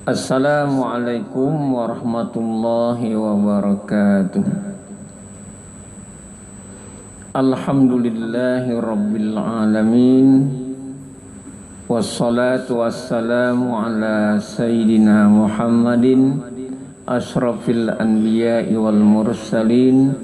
Assalamualaikum warahmatullahi wabarakatuh. Alhamdulillahi rabbil alamin. Wassalatu wassalamu ala sayyidina Muhammadin ashrafil anbiya'i wal mursalin,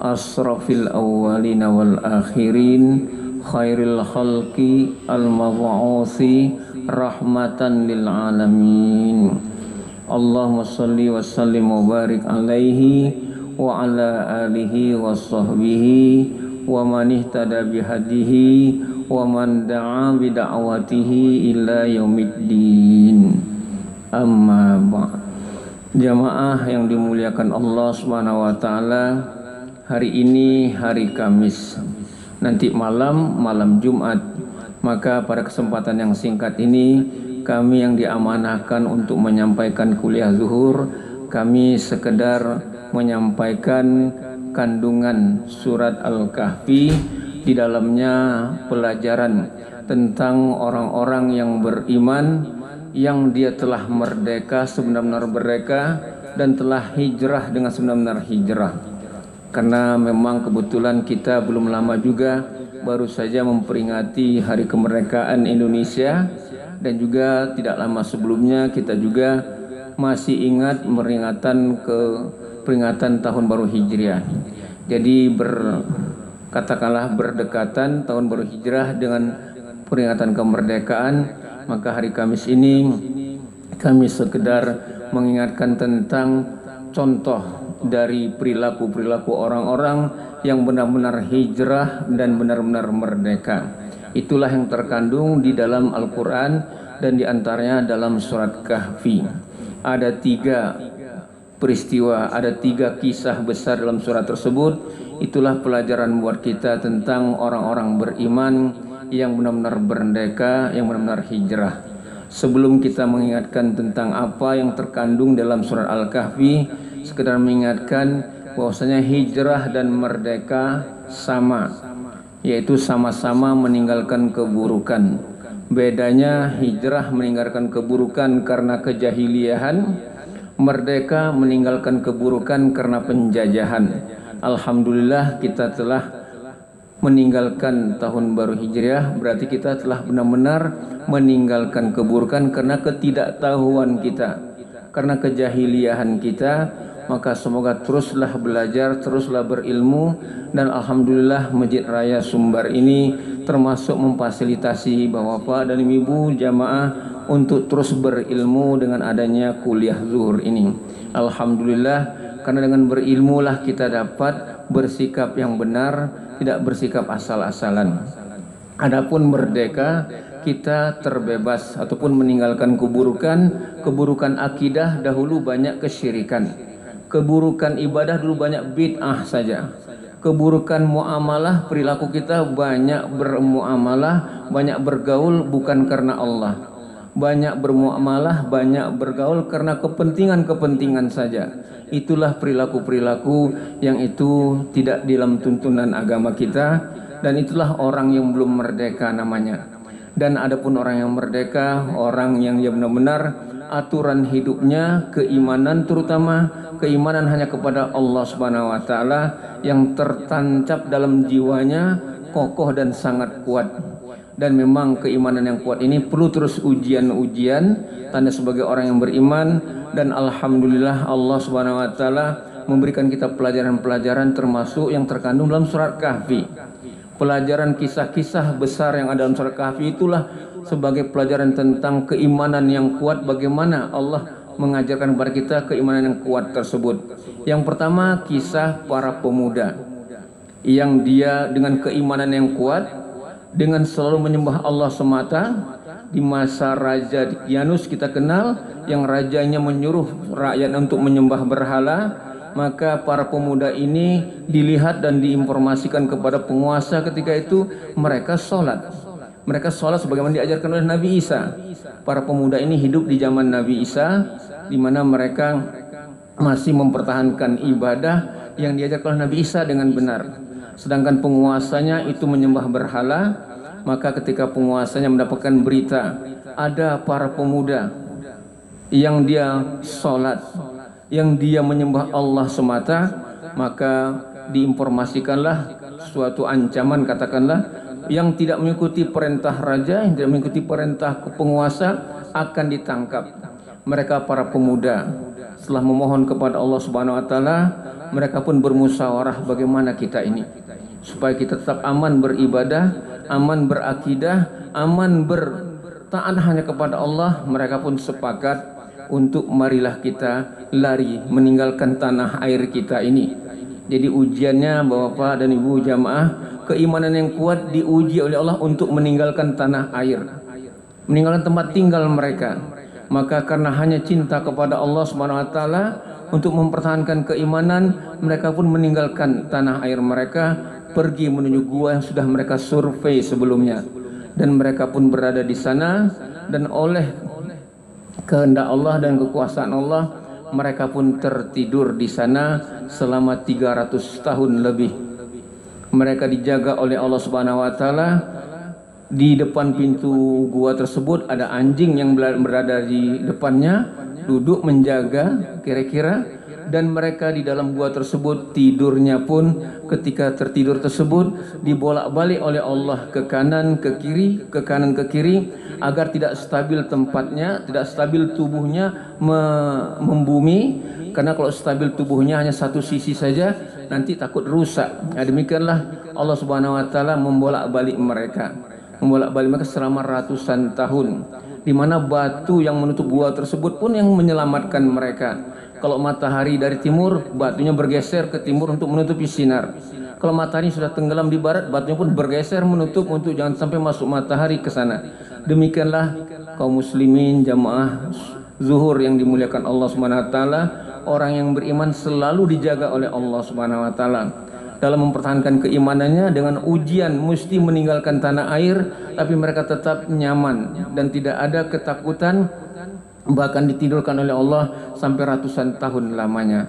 asrafil awwalina wal akhirin, khairil khalqi al-mab'uthi rahmatan lil alamin. Allahumma salli wa sallim wa barik alaihi wa ala alihi wa sahbihi wa man ihtada bihadihi wa man da'a bi da'watihi ila yaumiddin. Amma ba'd. Jamaah yang dimuliakan Allah Subhanahu wa taala, hari ini hari Kamis, nanti malam Jumat. Maka pada kesempatan yang singkat ini, kami yang diamanahkan untuk menyampaikan kuliah zuhur, kami sekedar menyampaikan kandungan surat Al-Kahfi. Di dalamnya pelajaran tentang orang-orang yang beriman, yang dia telah merdeka sebenar-benar merdeka dan telah hijrah dengan sebenar-benar hijrah. Karena memang kebetulan kita belum lama juga baru saja memperingati hari kemerdekaan Indonesia, dan juga tidak lama sebelumnya kita juga masih ingat peringatan tahun baru Hijriah. Jadi katakanlah berdekatan tahun baru Hijrah dengan peringatan kemerdekaan, maka hari Kamis ini kami sekedar mengingatkan tentang contoh dari perilaku-perilaku orang-orang yang benar-benar hijrah dan benar-benar merdeka. Itulah yang terkandung di dalam Al-Quran dan diantaranya dalam surat Kahfi. Ada 3 peristiwa, ada 3 kisah besar dalam surat tersebut. Itulah pelajaran buat kita tentang orang-orang beriman yang benar-benar merdeka, yang benar-benar hijrah. Sebelum kita mengingatkan tentang apa yang terkandung dalam surat Al-Kahfi, sekedar mengingatkan bahwasanya hijrah dan merdeka sama, yaitu sama-sama meninggalkan keburukan. Bedanya hijrah meninggalkan keburukan karena kejahiliahan, merdeka meninggalkan keburukan karena penjajahan. Alhamdulillah kita telah meninggalkan tahun baru Hijriah, berarti kita telah benar-benar meninggalkan keburukan karena ketidaktahuan kita, karena kejahiliahan kita. Maka semoga teruslah belajar, teruslah berilmu, dan alhamdulillah Masjid Raya Sumbar ini termasuk memfasilitasi Bapak dan Ibu jamaah untuk terus berilmu dengan adanya kuliah zuhur ini. Alhamdulillah, karena dengan berilmulah kita dapat bersikap yang benar, tidak bersikap asal-asalan. Adapun merdeka, kita terbebas ataupun meninggalkan keburukan akidah. Dahulu banyak kesyirikan, keburukan ibadah dulu banyak bid'ah saja. Keburukan muamalah, perilaku kita banyak bermuamalah, banyak bergaul bukan karena Allah. Banyak bermuamalah, banyak bergaul karena kepentingan-kepentingan saja. Itulah perilaku-perilaku yang itu tidak dalam tuntunan agama kita, dan itulah orang yang belum merdeka namanya. Dan adapun orang yang merdeka, orang yang benar-benar aturan hidupnya, keimanan, terutama keimanan hanya kepada Allah Subhanahu wa taala yang tertancap dalam jiwanya, kokoh dan sangat kuat. Dan memang keimanan yang kuat ini perlu terus ujian-ujian, tanda sebagai orang yang beriman. Dan alhamdulillah Allah Subhanahu wa taala memberikan kita pelajaran-pelajaran termasuk yang terkandung dalam surat Kahfi. Pelajaran kisah-kisah besar yang ada dalam surat Kahfi itulah sebagai pelajaran tentang keimanan yang kuat, bagaimana Allah mengajarkan kepada kita keimanan yang kuat tersebut. Yang pertama, kisah para pemuda yang dia dengan keimanan yang kuat, dengan selalu menyembah Allah semata. Di masa Raja Daqyanus kita kenal, yang rajanya menyuruh rakyat untuk menyembah berhala, maka para pemuda ini dilihat dan diinformasikan kepada penguasa ketika itu, mereka sholat. Mereka sholat sebagaimana diajarkan oleh Nabi Isa. Para pemuda ini hidup di zaman Nabi Isa, di mana mereka masih mempertahankan ibadah yang diajarkan oleh Nabi Isa dengan benar. Sedangkan penguasanya itu menyembah berhala, maka ketika penguasanya mendapatkan berita ada para pemuda yang dia sholat, yang dia menyembah Allah semata, maka diinformasikanlah suatu ancaman, katakanlah, yang tidak mengikuti perintah raja, yang tidak mengikuti perintah penguasa akan ditangkap. Mereka para pemuda setelah memohon kepada Allah Subhanahu wa taala, mereka pun bermusyawarah bagaimana kita ini supaya kita tetap aman beribadah, aman berakidah, aman bertaat hanya kepada Allah. Mereka pun sepakat untuk marilah kita lari meninggalkan tanah air kita ini. Jadi ujiannya Bapak dan Ibu jamaah, keimanan yang kuat diuji oleh Allah untuk meninggalkan tanah air, meninggalkan tempat tinggal mereka. Maka karena hanya cinta kepada Allah Subhanahu wa taala, untuk mempertahankan keimanan, mereka pun meninggalkan tanah air mereka, pergi menuju gua yang sudah mereka survei sebelumnya, dan mereka pun berada di sana, dan oleh kehendak Allah dan kekuasaan Allah, mereka pun tertidur di sana selama 300 tahun lebih. Mereka dijaga oleh Allah Subhanahu wa taala. Di depan pintu gua tersebut ada anjing yang berada di depannya, duduk menjaga kira-kira, dan mereka di dalam gua tersebut tidurnya pun ketika tertidur tersebut dibolak-balik oleh Allah ke kanan ke kiri, ke kanan ke kiri, agar tidak stabil tempatnya, tidak stabil tubuhnya membumi. Karena kalau stabil tubuhnya hanya satu sisi saja, nanti takut rusak. Nah, demikianlah Allah Subhanahu wa taala membolak-balik mereka selama ratusan tahun, di mana batu yang menutup gua tersebut pun yang menyelamatkan mereka. Kalau matahari dari timur, batunya bergeser ke timur untuk menutupi sinar. Kalau matahari sudah tenggelam di barat, batunya pun bergeser menutup untuk jangan sampai masuk matahari ke sana. Demikianlah kaum muslimin jamaah zuhur yang dimuliakan Allah Subhanahu wa taala, orang yang beriman selalu dijaga oleh Allah Subhanahu wa taala dalam mempertahankan keimanannya. Dengan ujian mesti meninggalkan tanah air, tapi mereka tetap nyaman dan tidak ada ketakutan, bahkan ditidurkan oleh Allah sampai ratusan tahun lamanya.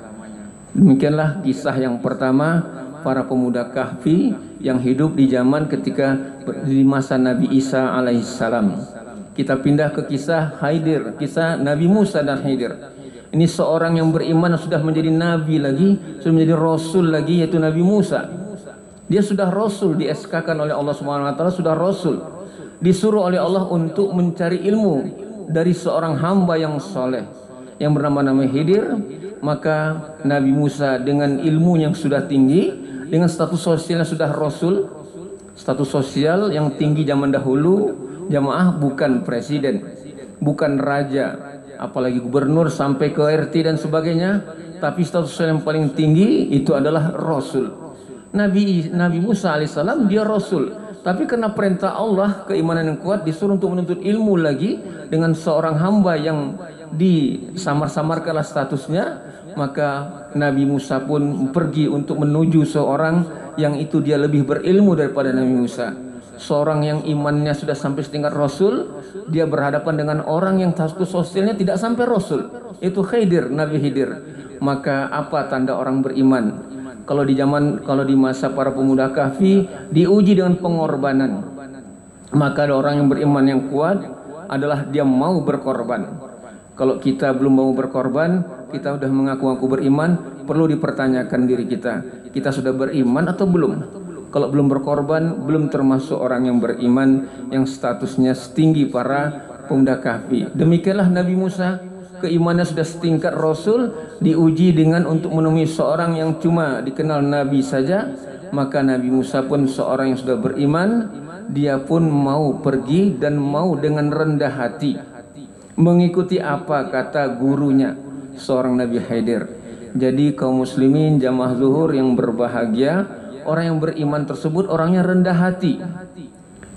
Demikianlah kisah yang pertama, para pemuda Kahfi yang hidup di zaman ketika di masa Nabi Isa alaihissalam. Kita pindah ke kisah Khidir, kisah Nabi Musa dan Khidir. Ini seorang yang beriman sudah menjadi nabi lagi, sudah menjadi rasul lagi, yaitu Nabi Musa. Dia sudah rasul, di-SK-kan oleh Allah Subhanahu wa taala, sudah rasul. Disuruh oleh Allah untuk mencari ilmu dari seorang hamba yang soleh yang bernama Khidir. Maka Nabi Musa dengan ilmu yang sudah tinggi, dengan status sosialnya sudah rasul, status sosial yang tinggi zaman dahulu, jamaah, bukan presiden, bukan raja, apalagi gubernur sampai ke RT dan sebagainya, tapi status yang paling tinggi itu adalah rasul. Nabi Musa alaihissalam dia rasul, tapi karena perintah Allah, keimanan yang kuat, disuruh untuk menuntut ilmu lagi dengan seorang hamba yang disamar-samarkanlah statusnya. Maka Nabi Musa pun pergi untuk menuju seorang yang itu dia lebih berilmu daripada Nabi Musa, seorang yang imannya sudah sampai setingkat rasul. Dia berhadapan dengan orang yang status sosialnya tidak sampai rasul, itu Khidir, Nabi Khidir. Maka apa tanda orang beriman? Kalau di masa para pemuda Kahfi diuji dengan pengorbanan, maka ada orang yang beriman yang kuat adalah dia mau berkorban. Kalau kita belum mau berkorban, kita sudah mengaku-ngaku beriman, perlu dipertanyakan diri kita sudah beriman atau belum? Kalau belum berkorban, belum termasuk orang yang beriman yang statusnya setinggi para pemuda Kahfi. Demikianlah Nabi Musa, keimanannya sudah setingkat rasul, diuji dengan untuk menemui seorang yang cuma dikenal nabi saja. Maka Nabi Musa pun seorang yang sudah beriman, dia pun mau pergi dan mau dengan rendah hati mengikuti apa kata gurunya, seorang Nabi Khidir. Jadi kaum muslimin jamaah zuhur yang berbahagia, orang yang beriman tersebut orangnya rendah hati,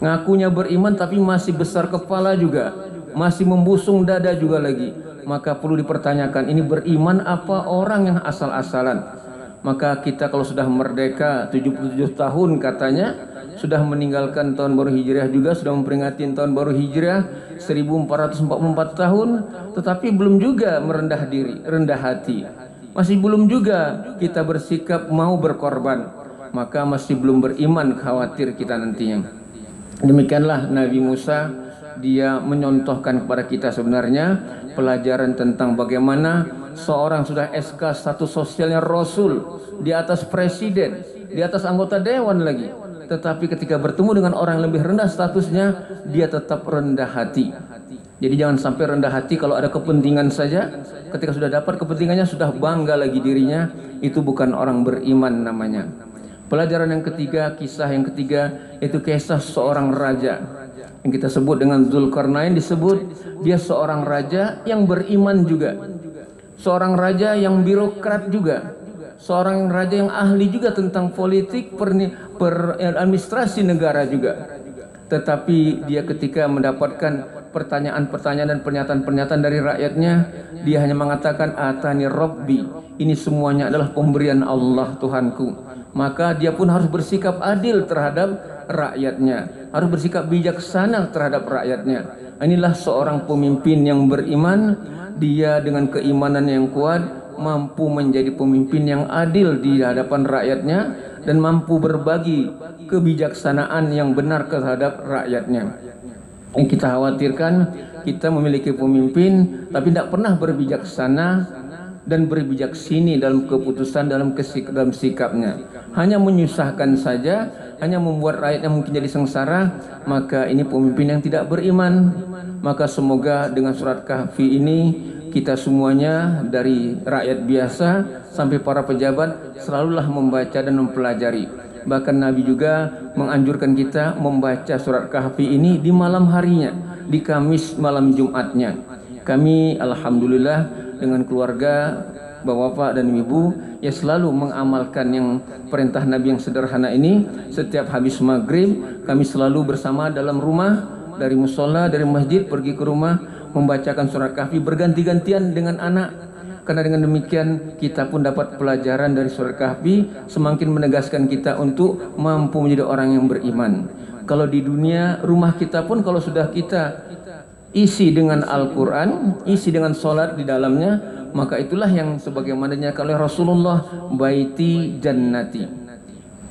ngakunya beriman tapi masih besar kepala juga, masih membusung dada juga lagi. Maka perlu dipertanyakan, ini beriman apa orang yang asal-asalan? Maka kita kalau sudah merdeka 77 tahun katanya, sudah meninggalkan tahun baru hijriah juga, sudah memperingati tahun baru hijriah 1444 tahun, tetapi belum juga merendah diri, rendah hati, masih belum juga kita bersikap mau berkorban, maka masih belum beriman, khawatir kita nantinya. Demikianlah Nabi Musa dia menyontohkan kepada kita sebenarnya pelajaran tentang bagaimana seorang sudah SK status sosialnya Rasul, di atas presiden, di atas anggota dewan lagi, tetapi ketika bertemu dengan orang yang lebih rendah statusnya, dia tetap rendah hati. Jadi jangan sampai rendah hati kalau ada kepentingan saja, ketika sudah dapat kepentingannya sudah bangga lagi dirinya, itu bukan orang beriman namanya. Pelajaran yang ketiga, kisah yang ketiga, itu kisah seorang raja yang kita sebut dengan Zulkarnain. Disebut dia seorang raja yang beriman juga, seorang raja yang birokrat juga, seorang raja yang ahli juga tentang politik, administrasi negara juga. Tetapi dia ketika mendapatkan pertanyaan-pertanyaan dan pernyataan-pernyataan dari rakyatnya, dia hanya mengatakan atani Rabbi, ini semuanya adalah pemberian Allah Tuhanku. Maka dia pun harus bersikap adil terhadap rakyatnya, harus bersikap bijaksana terhadap rakyatnya. Inilah seorang pemimpin yang beriman. Dia dengan keimanan yang kuat mampu menjadi pemimpin yang adil di hadapan rakyatnya dan mampu berbagi kebijaksanaan yang benar terhadap rakyatnya. Yang kita khawatirkan, kita memiliki pemimpin tapi tidak pernah berbijaksana dan berbijaksini dalam keputusan, dalam sikapnya, hanya menyusahkan saja, hanya membuat rakyatnya mungkin jadi sengsara, maka ini pemimpin yang tidak beriman. Maka semoga dengan surat Kahfi ini kita semuanya dari rakyat biasa sampai para pejabat selalulah membaca dan mempelajari. Bahkan Nabi juga menganjurkan kita membaca surat Kahfi ini di malam harinya, di Kamis malam Jumatnya. Kami alhamdulillah dengan keluarga bapak-bapak dan ibu ya selalu mengamalkan yang perintah Nabi yang sederhana ini. Setiap habis maghrib kami selalu bersama dalam rumah, dari musola, dari masjid pergi ke rumah membacakan surat Kahfi berganti-gantian dengan anak. Karena dengan demikian kita pun dapat pelajaran dari surat Kahfi, semakin menegaskan kita untuk mampu menjadi orang yang beriman. Kalau di dunia, rumah kita pun kalau sudah kita isi dengan Al-Quran, isi dengan solat di dalamnya, maka itulah yang sebagaimana dinyanyikan oleh Rasulullah, baiti jannati.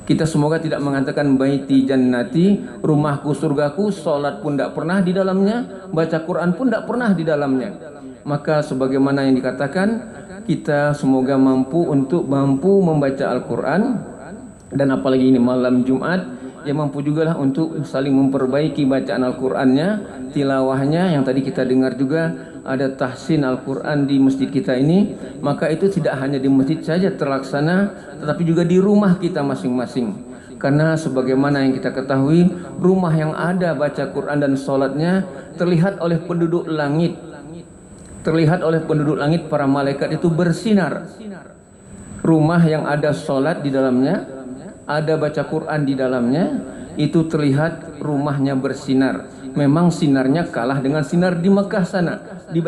Kita semoga tidak mengatakan baiti jannati, rumahku surgaku, solat pun tidak pernah di dalamnya, baca Quran pun tidak pernah di dalamnya. Maka sebagaimana yang dikatakan, kita semoga mampu membaca Al-Quran, dan apalagi ini malam Jumat, ya mampu juga lah untuk saling memperbaiki bacaan Al-Qurannya, tilawahnya. Yang tadi kita dengar juga ada tahsin Al-Quran di masjid kita ini. Maka itu tidak hanya di masjid saja terlaksana, tetapi juga di rumah kita masing-masing. Karena sebagaimana yang kita ketahui, rumah yang ada baca Quran dan sholatnya terlihat oleh penduduk langit, terlihat oleh penduduk langit, para malaikat itu bersinar. Rumah yang ada sholat di dalamnya, ada baca Quran di dalamnya, itu terlihat rumahnya bersinar. Memang sinarnya kalah dengan sinar di Mekah sana, di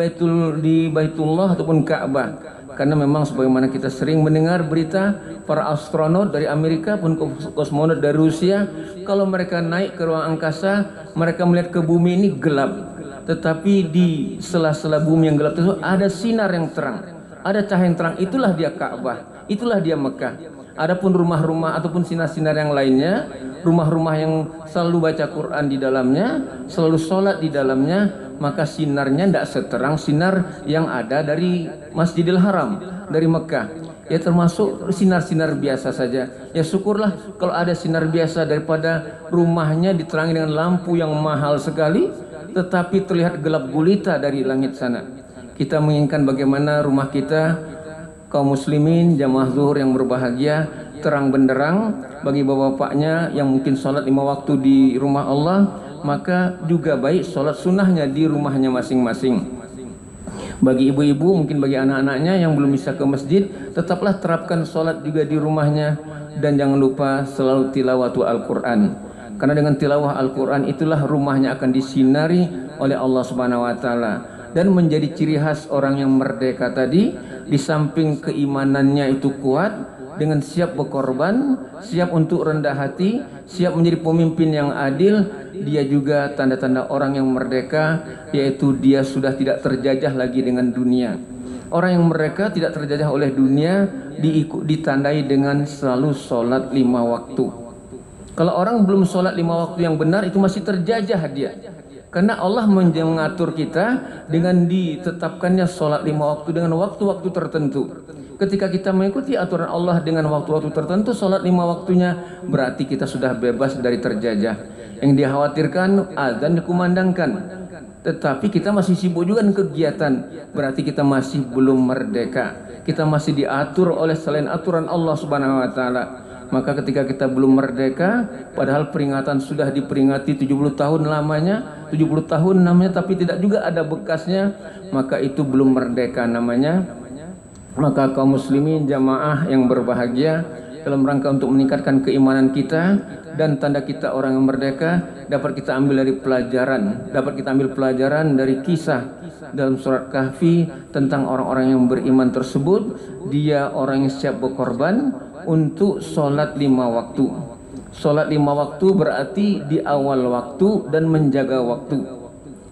Baitullah ataupun Ka'bah. Karena memang sebagaimana kita sering mendengar berita, para astronot dari Amerika pun kosmonot dari Rusia, kalau mereka naik ke ruang angkasa, mereka melihat ke bumi ini gelap. Tetapi di sela-sela bumi yang gelap itu ada sinar yang terang, ada cahaya yang terang. Itulah dia Ka'bah, itulah dia Mekah. Adapun rumah-rumah ataupun sinar-sinar yang lainnya, rumah-rumah yang selalu baca Quran di dalamnya, selalu sholat di dalamnya, maka sinarnya tidak seterang sinar yang ada dari Masjidil Haram, dari Mekah. Ya termasuk sinar-sinar biasa saja. Ya syukurlah kalau ada sinar biasa daripada rumahnya diterangi dengan lampu yang mahal sekali, tetapi terlihat gelap gulita dari langit sana. Kita menginginkan bagaimana rumah kita, kaum muslimin, jamaah zuhur yang berbahagia, terang benderang. Bagi bapak-bapaknya yang mungkin sholat 5 waktu di rumah Allah, maka juga baik sholat sunnahnya di rumahnya masing-masing. Bagi ibu-ibu, mungkin bagi anak-anaknya yang belum bisa ke masjid, tetaplah terapkan sholat juga di rumahnya. Dan jangan lupa selalu tilawatu Al-Quran. Karena dengan tilawah Al-Quran itulah rumahnya akan disinari oleh Allah Subhanahu wa Ta'ala. Dan menjadi ciri khas orang yang merdeka tadi, di samping keimanannya itu kuat, dengan siap berkorban, siap untuk rendah hati, siap menjadi pemimpin yang adil, dia juga tanda-tanda orang yang merdeka, yaitu dia sudah tidak terjajah lagi dengan dunia. Orang yang merdeka tidak terjajah oleh dunia, ditandai dengan selalu sholat 5 waktu. Kalau orang belum sholat 5 waktu yang benar, itu masih terjajah dia. Karena Allah mengatur kita dengan ditetapkannya sholat 5 waktu dengan waktu-waktu tertentu. Ketika kita mengikuti aturan Allah dengan waktu-waktu tertentu, sholat 5 waktunya, berarti kita sudah bebas dari terjajah. Yang dikhawatirkan azan dikumandangkan, tetapi kita masih sibuk juga dengan kegiatan, berarti kita masih belum merdeka. Kita masih diatur oleh selain aturan Allah Subhanahu wa taala. Maka ketika kita belum merdeka, padahal peringatan sudah diperingati 70 tahun lamanya, 70 tahun namanya, tapi tidak juga ada bekasnya, maka itu belum merdeka namanya. Maka kaum muslimin jamaah yang berbahagia, dalam rangka untuk meningkatkan keimanan kita dan tanda kita orang yang merdeka, dapat kita ambil pelajaran dari kisah dalam surat Kahfi tentang orang-orang yang beriman tersebut. Dia orang yang siap berkorban untuk sholat 5 waktu. Sholat 5 waktu berarti di awal waktu dan menjaga waktu.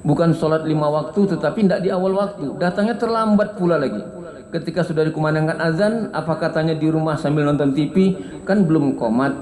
Bukan sholat 5 waktu tetapi tidak di awal waktu, datangnya terlambat pula lagi. Ketika sudah dikumandangkan azan, apa katanya di rumah sambil nonton TV, kan belum qomat.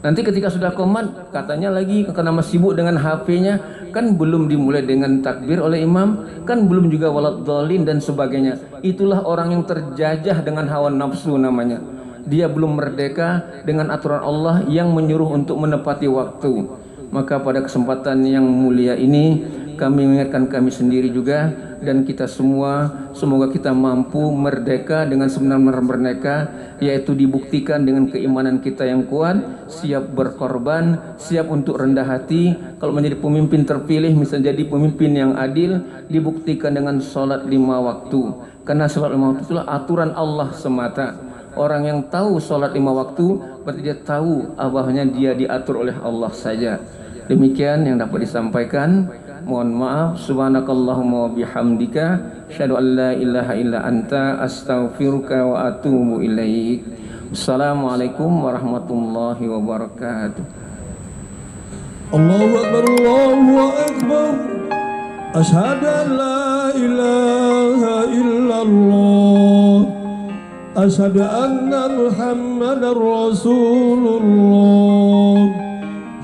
Nanti ketika sudah qomat, katanya lagi karena masih sibuk dengan HP-nya, kan belum dimulai dengan takbir oleh imam, kan belum juga waladhdallin dan sebagainya. Itulah orang yang terjajah dengan hawa nafsu namanya. Dia belum merdeka dengan aturan Allah yang menyuruh untuk menepati waktu. Maka pada kesempatan yang mulia ini, kami mengingatkan kami sendiri juga dan kita semua, semoga kita mampu merdeka dengan sebenar-benar merdeka, yaitu dibuktikan dengan keimanan kita yang kuat, siap berkorban, siap untuk rendah hati. Kalau menjadi pemimpin terpilih, misalnya jadi pemimpin yang adil, dibuktikan dengan sholat 5 waktu. Karena sholat 5 waktu itulah aturan Allah semata. Orang yang tahu sholat 5 waktu, berarti dia tahu bahwasanya dia diatur oleh Allah saja. Demikian yang dapat disampaikan. Mohon maaf. Subhanakallahumma wa bihamdika, asyhadu an la ilaha illa anta, astaghfiruka wa atubu ilaik. Assalamualaikum warahmatullahi wabarakatuh. Allahu akbar, Allahu akbar. Asyhadu an la ilaha illallah. Asyhadu anna Muhammadar Rasulullah.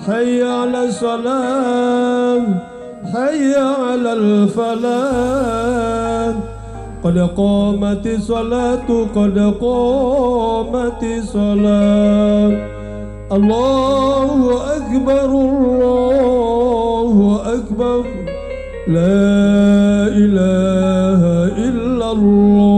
Hayya 'alas salam, hayya 'alal falah. Qad qamatis salatu, qad qamatis salat. Allahu akbar, Allahu akbar. La ilaha illallah.